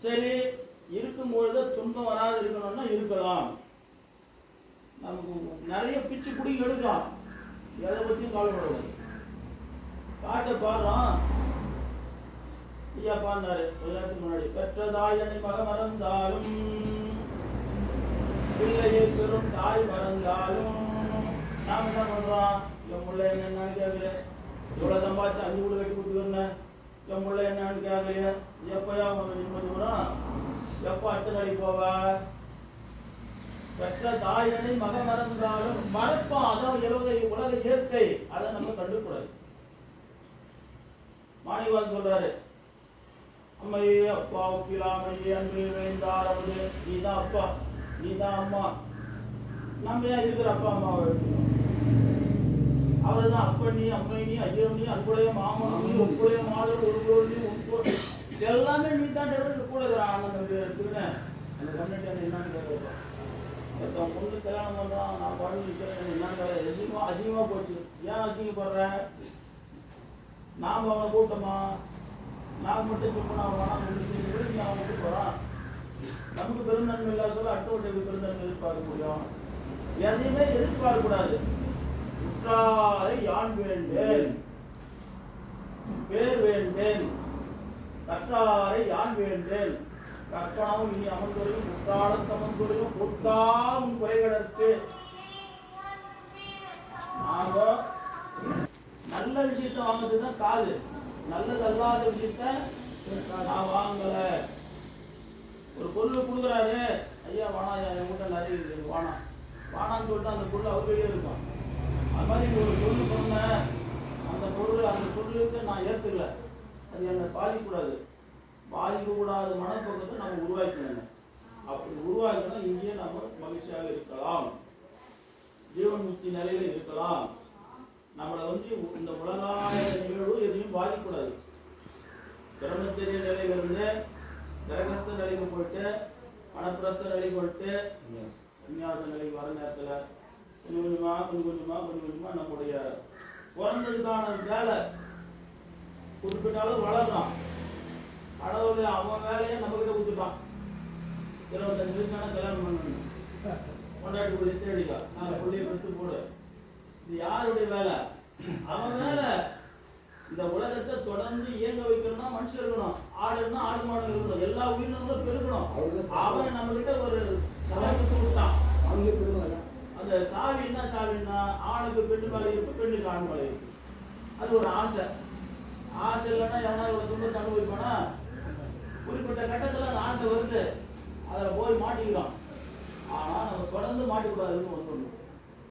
சரி, இருக்கும்பொழுது துன்பம் வராது இருக்கணும்னா இருக்கலாம். நமக்கு நிறைய பிச்சு பிடிங்க எடுக்கலாம், எதை பற்றியும் கவலைப்படக்கூடாது. பாட்டை பாடுறோம். ஐயா பாடினாரு ஒரு நேரத்துக்கு முன்னாடி, பெற்ற தாய் என்னை மக மறந்தாலும் பிள்ளையை பெரும் தாய் மறந்தாலும் நாம் என்ன பண்றோம்? என் பிள்ளை என்னன்னு கேட்கல, இவ்வளவு சம்பாதிச்சு 5 வீடு கட்டி கொடுத்துருந்தேன், என் பிள்ளை என்னன்னு கேட்கலையே, எப்பயா நிம்மதி வரும், எப்போ அடுத்த நாளைக்கு போவ? பெற்ற தாயனை மக மறந்தாலும் மறப்பான். அதான் உலக இயற்கை, அதை நம்ம கண்டுக்கூடாது. மாணிவான் சொல்றாரு, அம்மையே அப்பா ஒப்பிலாமையே அன்பு வேந்தாரவது, நீதான் அப்பா நீதான் அம்மா. நம்ம ஏன் இருக்கிற அப்பா அம்மாவை எடுத்துக்கணும்? அவர் தான் அப்ப நீ அம்மை நீ ஐயம் நீ அன்புடைய மாமன் நீ உங்களுடைய மாதர் ஒரு கோல் நீ உன் எல்லாமே நீ தான் கூட இருக்கிற ஆனந்த எடுத்துக்கினேன். அந்த கம்யூனிட்டி என்னன்னு கேட்கறோம். ஒருத்தன் பொண்ணு கல்யாணம் பண்றான், நான் பாடு நிற்கிறேன், என்னன்னு அசிங்கமா போச்சு. ஏன் அசிங்கப்படுறேன்? நாம் அவனை கூட்டமா? நான் மட்டும் சொன்னா அவன் நீ அவன் மட்டும் போறான். நமக்கு பெருந்தன்மை இல்லாத சொல்ல அடுத்தவர்களுக்கு பெருந்தன்மை எதிர்பார்க்க முடியும். எதையுமே எதிர்பார்க்க கூடாது. உற்றாரை யான் வேண்டேன், பேர் வேண்டேன், கற்றாரை யான் வேண்டேன், கற்பனாவும் இனி அமர்ந்துரையும் உற்றாளத் அமர்ந்துரையும் பொத்தாவும் குறைகளுக்கு. நாம நல்ல விஷயத்த வாங்கிறதுதான் காது, நல்லது அல்லாத விஷயத்த நான் வாங்கல. ஒரு பொருள் கொடுக்குறாரு, ஐயா வானா என் கிட்ட நிறைய இருக்குது, வானா வானான்னு சொல்லிட்டு அந்த பொருள் அவர் வெளியே இருக்கும். அது மாதிரி ஒரு சொல்லு சொன்ன அந்த பொருள் அந்த சொல்லுக்கு நான் ஏற்றுக்கல, அது என்னை பாதிக்கக்கூடாது. பாதிக்கக்கூடாத மனப்பக்கத்தை நம்ம உருவாக்கணும். அப்படி உருவாக்கணும், இங்கேயே நம்ம மகிழ்ச்சியாக இருக்கலாம், ஜீவன் முக்தி நிலையில இருக்கலாம். நம்மளை இந்த உலகாய நிகழ்வு எதையும் பாதிக்கக்கூடாது. பிரம்மச்சரிய நிலையிலிருந்து கிரகஸ்த நிலைக்கு போயிட்டு மனப்பிரஸ்த நிலைக்கு போயிட்டு விஞ்ஞான நிலைக்கு வர நேரத்தில் கொஞ்சம் கொஞ்சமா நம்முடைய பிறந்ததுக்கான வேலை குறிப்பிட்ட அளவு வளர்றான். அளவு அவன் வேலையை நம்ம கிட்ட கொடுத்துட்டான். 25 வயசுக்கான கல்யாணம் பண்ணணும், கொண்டாட்டி போய் தேடிக்கா, நான் பிள்ளைய எடுத்து போடு. இது யாருடைய வேலை? அவன் வேலை. இந்த உலகத்தை தொடர்ந்து இயங்க வைக்கணும்னா மனுஷன் இருக்கணும், ஆடுனா ஆடு மாடு இருக்கணும், எல்லா உயிரினங்களும் பெருக்கணும். அவன் நம்ம கிட்ட ஒரு சாவி கொடுத்தான். அந்த சாவின்னா ஆணுக்கு பெண்ணு மேலே இருக்கு, பெண்ணுக்கு ஆண் மேலே இருக்கு. அது ஒரு ஆசை. ஆசை இல்லைன்னா எவனா இவ்வளவு துன்பத்தை அனுபவிப்பானா? குறிப்பிட்ட கட்டத்தில் அந்த ஆசை வருது, அதில் போய் மாட்டிக்கிறோம். ஆனால் நம்ம தொடர்ந்து மாட்டிக்கூடாதுன்னு ஒன்று.